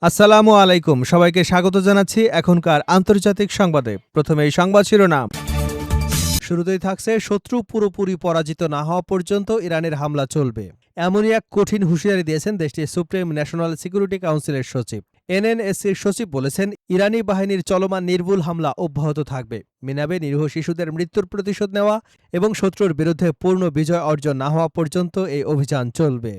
আসসালামু আলাইকুম, সবাইকে স্বাগত জানাচ্ছি এখনকার আন্তর্জাতিক সংবাদে। প্রথমে এই সংবাদ শিরোনাম। শুরুতেই থাকছে, শত্রু পুরোপুরি পরাজিত না হওয়া পর্যন্ত ইরানের হামলা চলবে, এমনই এক কঠিন হুঁশিয়ারি দিয়েছেন দেশটির সুপ্রিম ন্যাশনাল সিকিউরিটি কাউন্সিলের সচিব। এনএনএসসির সচিব বলেছেন, ইরানি বাহিনীর চলমান নির্ভুল হামলা অব্যাহত থাকবে। মিনাবে নিরীহ শিশুদের মৃত্যুর প্রতিশোধ নেওয়া এবং শত্রুর বিরুদ্ধে পূর্ণ বিজয় অর্জন না হওয়া পর্যন্ত এই অভিযান চলবে।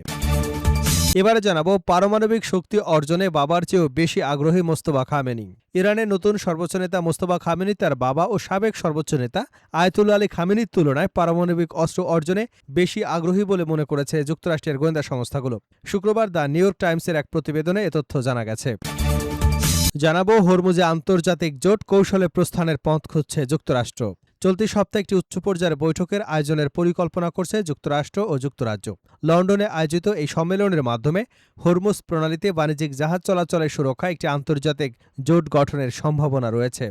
এবারে জানাবো, পারমাণবিক শক্তি অর্জনে বাবার চেয়েও বেশি আগ্রহী মোস্তফা খামেনি। ইরানের নতুন সর্বোচ্চ নেতা মোস্তফা খামেনি তার বাবা ও সাবেক সর্বোচ্চ নেতা আয়াতুল্লাহ আলী খামেনির তুলনায় পারমাণবিক অস্ত্র অর্জনে বেশি আগ্রহী বলে মনে করেছে যুক্তরাষ্ট্রের গোয়েন্দা সংস্থাগুলো। শুক্রবার দ্য নিউ ইয়র্ক টাইমসের এক প্রতিবেদনে এ তথ্য জানা গেছে। জানাবো, হরমুজে আন্তর্জাতিক জোট কৌশলে প্রস্থানের পথ খুঁজছে যুক্তরাষ্ট্র। চলতি সপ্তাহে একটি উচ্চ পর্যায়ের বৈঠকের আয়োজনের পরিকল্পনা করছে যুক্তরাষ্ট্র ও যুক্তরাজ্য। লন্ডনে আয়োজিত এই সম্মেলনের মাধ্যমে হরমুজ প্রণালীতে বাণিজ্যিক জাহাজ চলাচলের সুরক্ষা একটি আন্তর্জাতিক জোট গঠনের সম্ভাবনা রয়েছে।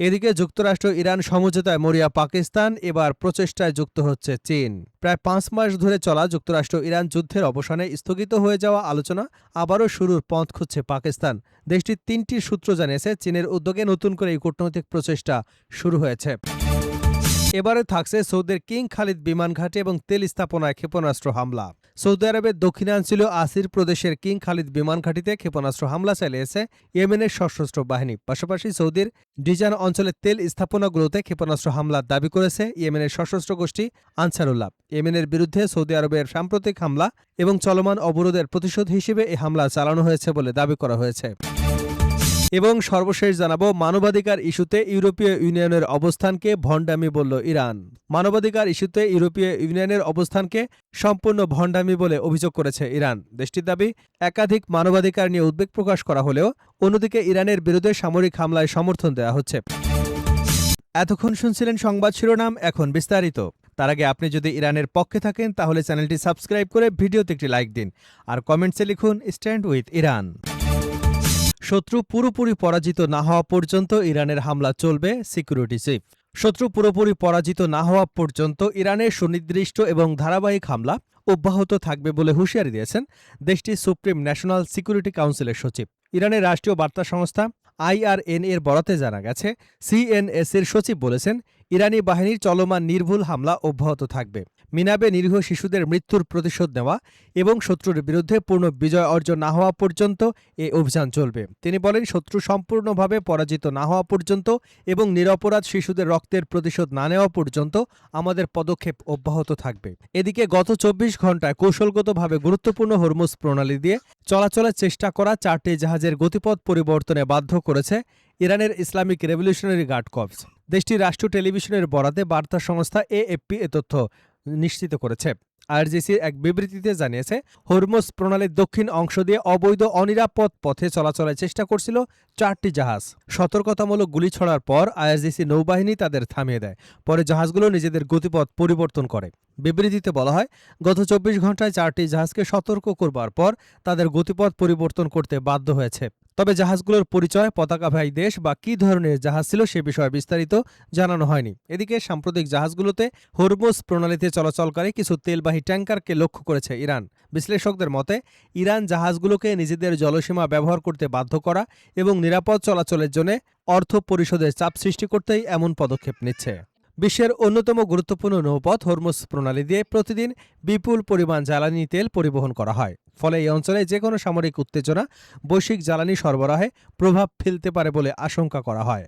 এদিকে যুক্তরাষ্ট্র ইরান সমঝোতায় মরিয়া পাকিস্তান, এবার প্রচেষ্টায় যুক্ত হচ্ছে চীন। প্রায় 5 মাস ধরে চলা যুক্তরাষ্ট্র ইরান যুদ্ধের অবসানে স্থগিত হয়ে যাওয়া আলোচনা আবারও শুরুর পথ খুঁজছে পাকিস্তান। দেশটির 3টি সূত্র জানিয়েছে, চীনের উদ্যোগে নতুন করে এই কূটনৈতিক প্রচেষ্টা শুরু হয়েছে। এবারে থাকছে, সৌদির কিং খালিদ বিমান ঘাঁটি এবং তেল স্থাপনায় ক্ষেপণাস্ত্র হামলা। সৌদি আরবের দক্ষিণাঞ্চলীয় আসির প্রদেশের কিং খালিদ বিমান ঘাঁটিতে ক্ষেপণাস্ত্র হামলা চালিয়েছে ইয়েমেনের সশস্ত্র বাহিনী। পাশাপাশি সৌদির ডিজান অঞ্চলের তেল স্থাপনাগুলোতে ক্ষেপণাস্ত্র হামলার দাবি করেছে ইয়েমেনের সশস্ত্র গোষ্ঠী আনসারুল্লাহ। ইয়েমেনের বিরুদ্ধে সৌদি আরবের সাম্প্রতিক হামলা এবং চলমান অবরোধের প্রতিশোধ হিসেবে এই হামলা চালানো হয়েছে বলে দাবি করা হয়েছে। এবং সর্বশেষ জানাবো, মানবাধিকার ইস্যুতে ইউরোপীয় ইউনিয়নের অবস্থানকে ভণ্ডামি বলল ইরান। মানবাধিকার ইস্যুতে ইউরোপীয় ইউনিয়নের অবস্থানকে সম্পূর্ণ ভণ্ডামি বলে অভিযোগ করেছে ইরান। দেশটির দাবি, একাধিক মানবাধিকার নিয়ে উদ্বেগ প্রকাশ করা হলেও অন্যদিকে ইরানের বিরুদ্ধে সামরিক হামলায় সমর্থন দেওয়া হচ্ছে। এতক্ষণ শুনছিলেন সংবাদ শিরোনাম, এখন বিস্তারিত। তার আগে আপনি যদি ইরানের পক্ষে থাকেন তাহলে চ্যানেলটি সাবস্ক্রাইব করে ভিডিওতে একটি লাইক দিন আর কমেন্টসে লিখুন স্ট্যান্ড উইথ ইরান। শত্রু পুরোপুরি পরাজিত না হওয়া পর্যন্ত ইরানের হামলা চলবে, সিকিউরিটি চিফ। শত্রু পুরোপুরি পরাজিত না হওয়া পর্যন্ত ইরানের সুনির্দিষ্ট এবং ধারাবাহিক হামলা অব্যাহত থাকবে বলে হুঁশিয়ারি দিয়েছেন দেশটির সুপ্রিম ন্যাশনাল সিকিউরিটি কাউন্সিলের সচিব। ইরানের রাষ্ট্রীয় বার্তা সংস্থা IRN এর বরাতে জানা গেছে, CNS-এর সচিব বলেছেন, ইরানি বাহিনীর চলমান নির্ভুল হামলা অব্যাহত থাকবে। মিনাবে নিরীহ শিশুদের মৃত্যুর প্রতিশোধ নেওয়া এবং শত্রুর বিরুদ্ধে পূর্ণ বিজয় অর্জন না হওয়া পর্যন্ত এই অভিযান চলবে। তিনি বলেন, শত্রু সম্পূর্ণভাবে পরাজিত না হওয়া পর্যন্ত এবং নিরপরাধ শিশুদের রক্তের প্রতিশোধ না নেওয়া পর্যন্ত আমাদের পদক্ষেপ অব্যাহত থাকবে। এদিকে গত 24 ঘণ্টায় কৌশলগতভাবে গুরুত্বপূর্ণ হরমুজ প্রণালী দিয়ে চলাচলের চেষ্টা করা 4টি জাহাজের গতিপথ পরিবর্তনে বাধ্য করেছে ইরানের ইসলামিক রেভলিউশনারি গার্ড কর্পস। দেশটির রাষ্ট্রীয় টেলিভিশনের বরাতে বার্তা সংস্থা AFP এ তথ্য নিশ্চিত করেছে। IRGC এক বিবৃতিতে জানিয়েছে, হরমুজ প্রণালীর দক্ষিণ অংশ দিয়ে অবৈধ অনিরাপদ পথে চলাচলের চেষ্টা করছিল 4টি জাহাজ। সতর্কতামূলক গুলি ছড়ার পর IRGC নৌবাহিনী তাদের থামিয়ে দেয়। পরে জাহাজগুলো নিজেদের গতিপথ পরিবর্তন করে। বিবৃতিতে বলা হয়, গত 24 ঘণ্টায় 4টি জাহাজকে সতর্ক করবার পর তাদের গতিপথ পরিবর্তন করতে বাধ্য হয়েছে। তবে জাহাজগুলোর পরিচয়, পতাকাবাহী দেশ বা কী ধরনের জাহাজ ছিল সে বিষয়ে বিস্তারিত জানানো হয়নি। এদিকে সাম্প্রতিক জাহাজগুলোতে হরমুজ প্রণালীতে চলাচলকারী কিছু তেলবাহী ট্যাঙ্কারকে লক্ষ্য করেছে ইরান। বিশ্লেষকদের মতে, ইরান জাহাজগুলোকে নিজেদের জলসীমা ব্যবহার করতে বাধ্য করা এবং নিরাপদ চলাচলের জন্য অর্থ পরিশোধের চাপ সৃষ্টি করতেই এমন পদক্ষেপ নিচ্ছে। বিশ্বের অন্যতম গুরুত্বপূর্ণ নৌপথ হরমুজ প্রণালী দিয়ে প্রতিদিন বিপুল পরিমাণ জ্বালানি তেল পরিবহন করা হয়। ফলে এই অঞ্চলে যে কোনো সামরিক উত্তেজনা বৈশ্বিক জ্বালানি সরবরাহে প্রভাব ফেলতে পারে বলে আশঙ্কা করা হয়।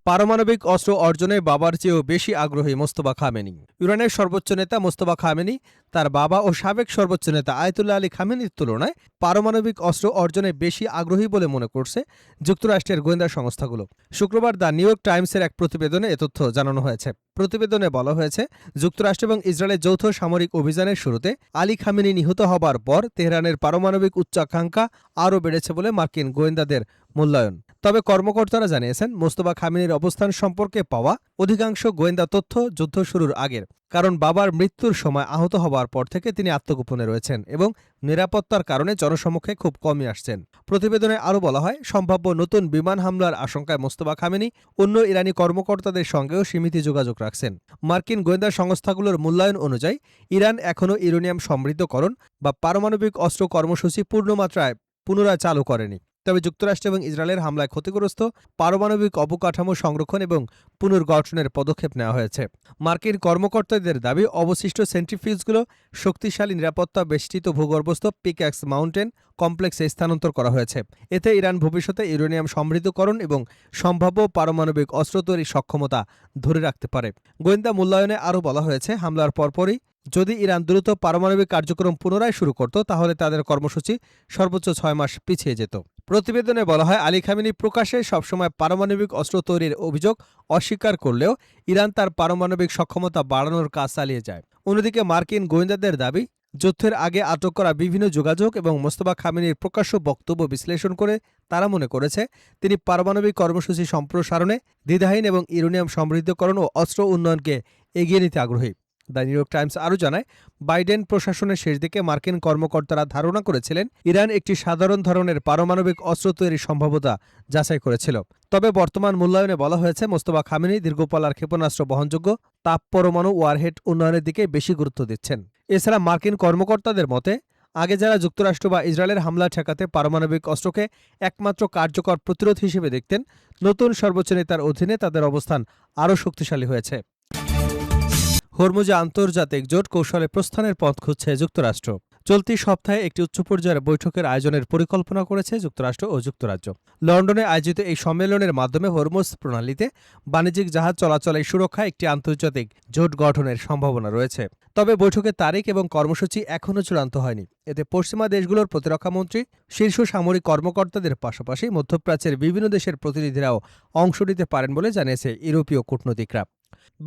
পারমাণবিক অস্ত্র অর্জনে বাবার চেয়েও বেশি আগ্রহী মোস্তফা খামেনি। ইরানের সর্বোচ্চ নেতা মোস্তফা খামেনি তার বাবা ও সাবেক সর্বোচ্চ নেতা আয়াতুল্লাহ আলী খামেনির তুলনায় পারমাণবিক অস্ত্র অর্জনে বেশি আগ্রহী বলে মনে করছে যুক্তরাষ্ট্রের গোয়েন্দা সংস্থাগুলো। শুক্রবার দ্য নিউ ইয়র্ক টাইমসের এক প্রতিবেদনে এ তথ্য জানানো হয়েছে। প্রতিবেদনে বলা হয়েছে, যুক্তরাষ্ট্র এবং ইসরায়েলের যৌথ সামরিক অভিযানের শুরুতে আলী খামেনি নিহত হবার পর তেহরানের পারমাণবিক উচ্চাকাঙ্ক্ষা আরও বেড়েছে বলে মার্কিন গোয়েন্দাদের মূল্যায়ন। তবে কর্মকর্তারা জানিয়েছেন, মোস্তফা খামেনির অবস্থান সম্পর্কে পাওয়া অধিকাংশ গোয়েন্দা তথ্য যুদ্ধ শুরুর আগের। কারণ বাবার মৃত্যুর সময় আহত হবার পর থেকে তিনি আত্মগোপনে রয়েছেন এবং নিরাপত্তার কারণে জনসমক্ষে খুব কমই আসছেন। প্রতিবেদনে আরও বলা হয়, সম্ভাব্য নতুন বিমান হামলার আশঙ্কায় মোস্তফা খামেনি অন্য ইরানি কর্মকর্তাদের সঙ্গেও সীমিত যোগাযোগ রাখছেন। মার্কিন গোয়েন্দা সংস্থাগুলোর মূল্যায়ন অনুযায়ী ইরান এখনও ইউরেনিয়াম সমৃদ্ধকরণ বা পারমাণবিক অস্ত্র কর্মসূচি পূর্ণমাত্রায় পুনরায় চালু করেনি। তবে যুক্তরাষ্ট্র এবং ইসরায়েলের হামলায় ক্ষতিগ্রস্ত পারমাণবিক অবকাঠামো সংরক্ষণ এবং পুনর্গঠনের পদক্ষেপ নেওয়া হয়েছে। মার্কিন কর্মকর্তাদের দাবি, অবশিষ্ট সেন্ট্রিফিউজগুলো শক্তিশালী নিরাপত্তা বেষ্টিত ভূগর্ভস্থ পিক্যাক্স মাউন্টেন কমপ্লেক্সে স্থানান্তর করা হয়েছে। এতে ইরান ভবিষ্যতে ইউরেনিয়াম সমৃদ্ধকরণ এবং সম্ভাব্য পারমাণবিক অস্ত্র তৈরির সক্ষমতা ধরে রাখতে পারে। গোয়েন্দা মূল্যায়নে আরও বলা হয়েছে, হামলার পরপরই যদি ইরান দ্রুত পারমাণবিক কার্যক্রম পুনরায় শুরু করত, তাহলে তাদের কর্মসূচি সর্বোচ্চ 6 মাস পিছিয়ে যেত। প্রতিবেদনে বলা হয়, আলী খামেনি প্রকাশ্যে সবসময় পারমাণবিক অস্ত্র তৈরির অভিযোগ অস্বীকার করলেও ইরান তার পারমাণবিক সক্ষমতা বাড়ানোর কাজ চালিয়ে যায়। অন্যদিকে মার্কিন গোয়েন্দাদের দাবি, যুদ্ধের আগে আটক করা বিভিন্ন যোগাযোগ এবং মোস্তফা খামেনির প্রকাশ্য বক্তব্য বিশ্লেষণ করে তারা মনে করেছে তিনি পারমাণবিক কর্মসূচি সম্প্রসারণে দ্বিধাহীন এবং ইউরেনিয়াম সমৃদ্ধকরণ ও অস্ত্র উন্নয়নকে এগিয়ে নিতে আগ্রহী। দ্য নিউ ইয়র্ক টাইমস আরও জানায়, বাইডেন প্রশাসনের শেষ দিকে মার্কিন কর্মকর্তারা ধারণা করেছিলেন ইরান একটি সাধারণ ধরনের পারমাণবিক অস্ত্র তৈরির সম্ভাব্যতা যাচাই করেছিল। তবে বর্তমান মূল্যায়নে বলা হয়েছে, মোস্তফা খামেনি দীর্ঘপাল্লার ক্ষেপণাস্ত্র বহনযোগ্য তাপ পরমাণু ওয়ারহেড উন্নয়নের দিকে বেশি গুরুত্ব দিচ্ছেন। এছাড়া মার্কিন কর্মকর্তাদের মতে, আগে যারা যুক্তরাষ্ট্র বা ইসরায়েলের হামলা ঠেকাতে পারমাণবিক অস্ত্রকে একমাত্র কার্যকর প্রতিরোধ হিসেবে দেখতেন, নতুন সর্বোচ্চ নেতার অধীনে তাদের অবস্থান আরও শক্তিশালী হয়েছে। হরমুজে আন্তর্জাতিক জোট কৌশলে প্রস্থানের পথ খুঁজছে যুক্তরাষ্ট্র। চলতি সপ্তাহে একটি উচ্চ পর্যায়ের বৈঠকের আয়োজনের পরিকল্পনা করেছে যুক্তরাষ্ট্র ও যুক্তরাজ্য। লন্ডনে আয়োজিত এই সম্মেলনের মাধ্যমে হরমুজ প্রণালীতে বাণিজ্যিক জাহাজ চলাচলের সুরক্ষায় একটি আন্তর্জাতিক জোট গঠনের সম্ভাবনা রয়েছে। তবে বৈঠকের তারিখ এবং কর্মসূচি এখনও চূড়ান্ত হয়নি। এতে পশ্চিমা দেশগুলোর প্রতিরক্ষামন্ত্রী, শীর্ষ সামরিক কর্মকর্তাদের পাশাপাশি মধ্যপ্রাচ্যের বিভিন্ন দেশের প্রতিনিধিরাও অংশ নিতে পারেন বলে জানিয়েছে ইউরোপীয় কূটনীতিকরা।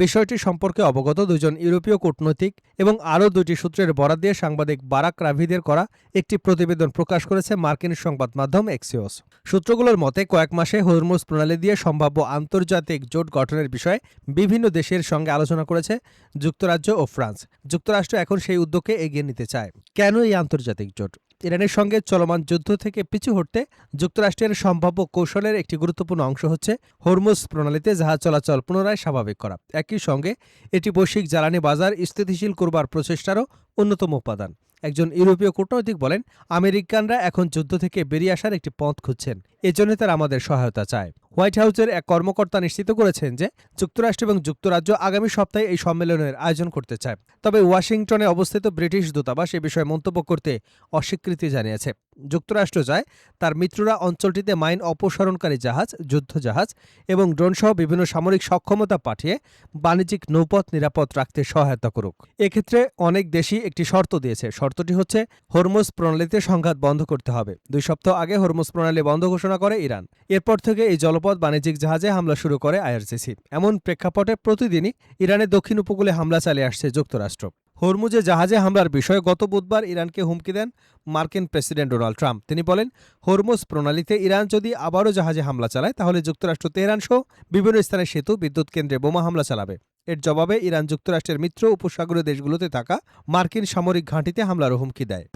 বিষয়টি সম্পর্কে অবগত দুজন ইউরোপীয় কূটনৈতিক এবং আরও 2টি সূত্রের বরাত দিয়ে সাংবাদিক বারাক রাভিদের করা একটি প্রতিবেদন প্রকাশ করেছে মার্কিন সংবাদ মাধ্যম এক্সিওস। সূত্রগুলোর মতে, কয়েক মাসে হরমুজ প্রণালী দিয়ে সম্ভাব্য আন্তর্জাতিক জোট গঠনের বিষয়ে বিভিন্ন দেশের সঙ্গে আলোচনা করেছে যুক্তরাজ্য ও ফ্রান্স। যুক্তরাষ্ট্র এখন সেই উদ্যোগকে এগিয়ে নিতে চায়। কেন এই আন্তর্জাতিক জোট? ইরানের সঙ্গে চলমান যুদ্ধ থেকে পিছু হটতে যুক্তরাষ্ট্রের সম্ভাব্য কৌশলের একটি গুরুত্বপূর্ণ অংশ হচ্ছে হরমুজ প্রণালীতে জাহাজ চলাচল পুনরায় স্বাভাবিক করা। একই সঙ্গে এটি বৈশ্বিক জ্বালানি বাজার স্থিতিশীল করবার প্রচেষ্টারও অন্যতম উপাদান। একজন ইউরোপীয় কূটনৈতিক বলেন, আমেরিকানরা এখন যুদ্ধ থেকে বেরিয়ে আসার একটি পথ খুঁজছেন, এজন্য তারা আমাদের সহায়তা চায়। হোয়াইট হাউসের এক কর্মকর্তা নিশ্চিত করেছেন যে যুক্তরাষ্ট্র এবং যুক্তরাজ্য আগামী সপ্তাহে এই সম্মেলনের আয়োজন করতে চায়। তবে ওয়াশিংটনে অবস্থিত ব্রিটিশ দূতাবাস এ বিষয়ে মন্তব্য করতে অস্বীকৃতি জানিয়েছে। যুক্তরাষ্ট্র চায় তার মিত্ররা অঞ্চলটিতে মাইন অপসারণকারী জাহাজ, যুদ্ধজাহাজ এবং ড্রোনসহ বিভিন্ন সামরিক সক্ষমতা পাঠিয়ে বাণিজ্যিক নৌপথ নিরাপদ রাখতে সহায়তা করুক। এক্ষেত্রে অনেক দেশই একটি শর্ত দিয়েছে। শর্তটি হচ্ছে, হরমুজ প্রণালীতে সংঘাত বন্ধ করতে হবে। 2 সপ্তাহ আগে হরমুজ প্রণালী বন্ধ ঘোষণা করে ইরান। এরপর থেকে এই জলপথ বাণিজ্যিক জাহাজে হামলা শুরু করে আইআরজিসি। এমন প্রেক্ষাপটে প্রতিদিনই ইরানের দক্ষিণ উপকূলে হামলা চালিয়ে আসছে যুক্তরাষ্ট্র। হরমুজে জাহাজে হামলার বিষয়ে গত বুধবার ইরানকে হুমকি দেন মার্কিন প্রেসিডেন্ট ডোনাল্ড ট্রাম্প। তিনি বলেন, হরমুজ প্রণালীতে ইরান যদি আবারও জাহাজে হামলা চালায়, তাহলে যুক্তরাষ্ট্র তেহরান সহ বিভিন্ন স্থানে সেতু, বিদ্যুৎ কেন্দ্রে বোমা হামলা চালাবে। এর জবাবে ইরান যুক্তরাষ্ট্রের মিত্র উপসাগরীয় দেশগুলোতে থাকা মার্কিন সামরিক ঘাঁটিতে হামলারও হুমকি দেয়।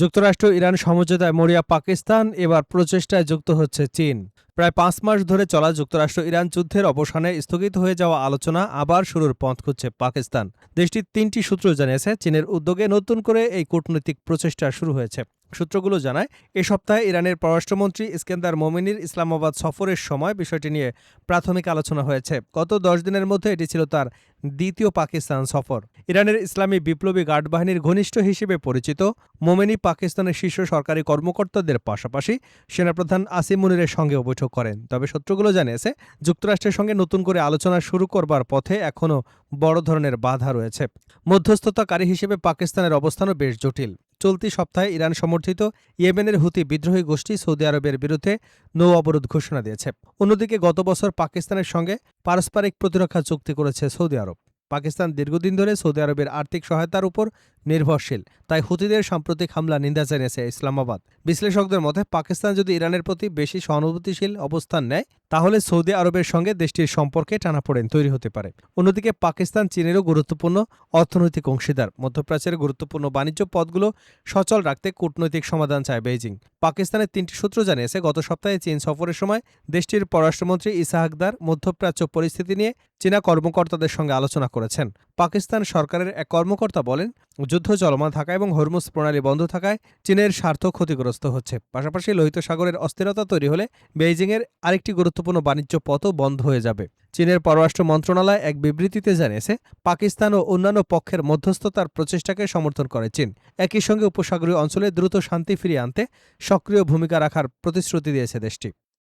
যুক্তরাষ্ট্র ইরান সমঝোতায় মরিয়া পাকিস্তান, এবার প্রচেষ্টায় যুক্ত হচ্ছে চীন। প্রায় 5 মাস ধরে চলা যুক্তরাষ্ট্র ইরান যুদ্ধের অবসানে স্থগিত হয়ে যাওয়া আলোচনা আবার শুরুর পথ খুঁজছে পাকিস্তান। দেশটির 3টি সূত্র জানিয়েছে, চীনের উদ্যোগে নতুন করে এই কূটনৈতিক প্রচেষ্টা শুরু হয়েছে। সূত্রগুলো জানায়, এ সপ্তাহে ইরানের পররাষ্ট্রমন্ত্রী ইস্কেন্দার মোমেনির ইসলামাবাদ সফরের সময় বিষয়টি নিয়ে প্রাথমিক আলোচনা হয়েছে। গত 10 দিনের মধ্যে এটি ছিল তার দ্বিতীয় পাকিস্তান সফর। ইরানের ইসলামী বিপ্লবী গার্ড বাহিনীর ঘনিষ্ঠ হিসেবে পরিচিত মোমেনি পাকিস্তানের শীর্ষ সরকারি কর্মকর্তাদের পাশাপাশি সেনাপ্রধান আসিম মুনিরের সঙ্গেও বৈঠক করেন। তবে সূত্রগুলো জানিয়েছে, যুক্তরাষ্ট্রের সঙ্গে নতুন করে আলোচনা শুরু করবার পথে এখনও বড় ধরনের বাধা রয়েছে। মধ্যস্থতাকারী হিসেবে পাকিস্তানের অবস্থানও বেশ জটিল। চলতি সপ্তাহে ইরান সমর্থিত ইয়েমেনের হুতি বিদ্রোহী গোষ্ঠী সৌদি আরবের বিরুদ্ধে নৌ অবরোধ ঘোষণা দিয়েছে। অন্যদিকে গত বছর পাকিস্তানের সঙ্গে পারস্পরিক প্রতিরক্ষা চুক্তি করেছে সৌদি আরব। পাকিস্তান দীর্ঘদিন ধরে সৌদি আরবের আর্থিক সহায়তার উপর নির্ভরশীল, তাই হুতিদের সাম্প্রতিক হামলা নিন্দা জানিয়েছে ইসলামাবাদ। বিশ্লেষকদের মতে, পাকিস্তান যদি ইরানের প্রতি বেশি সহানুভূতিশীল অবস্থান নেয়, তাহলে সৌদি আরবের সঙ্গে দেশটির সম্পর্কে টানাপোড়েন তৈরি হতে পারে। অন্যদিকে পাকিস্তান চীনেরও গুরুত্বপূর্ণ অর্থনৈতিক অংশীদার। মধ্যপ্রাচ্যের গুরুত্বপূর্ণ বাণিজ্য পথগুলো সচল রাখতে কূটনৈতিক সমাধান চায় বেইজিং। পাকিস্তানের 3টি সূত্র জানিয়েছে, গত সপ্তাহে চীন সফরের সময় দেশটির পররাষ্ট্রমন্ত্রী ইসা আকদার মধ্যপ্রাচ্য পরিস্থিতি নিয়ে চীনা কর্মকর্তাদের সঙ্গে আলোচনা করেছেন। পাকিস্তান সরকারের এক কর্মকর্তা বলেন, যুদ্ধ চলমান থাকা এবং হরমুজ প্রণালী বন্ধ থাকায় চীনের স্বার্থ ক্ষতিগ্রস্ত হচ্ছে। পাশাপাশি লোহিত সাগরের অস্থিরতা তৈরি হলে বেইজিংয়ের আরেকটি গুরুত্বপূর্ণ বাণিজ্য পথও বন্ধ হয়ে যাবে। চীনের পররাষ্ট্র মন্ত্রণালয় এক বিবৃতিতে জানিয়েছে, পাকিস্তান ও অন্যান্য পক্ষের মধ্যস্থতার প্রচেষ্টাকে সমর্থন করে চীন। একই সঙ্গে উপসাগরীয় অঞ্চলে দ্রুত শান্তি ফিরিয়ে আনতে সক্রিয় ভূমিকা রাখার প্রতিশ্রুতি দিয়েছে দেশটি।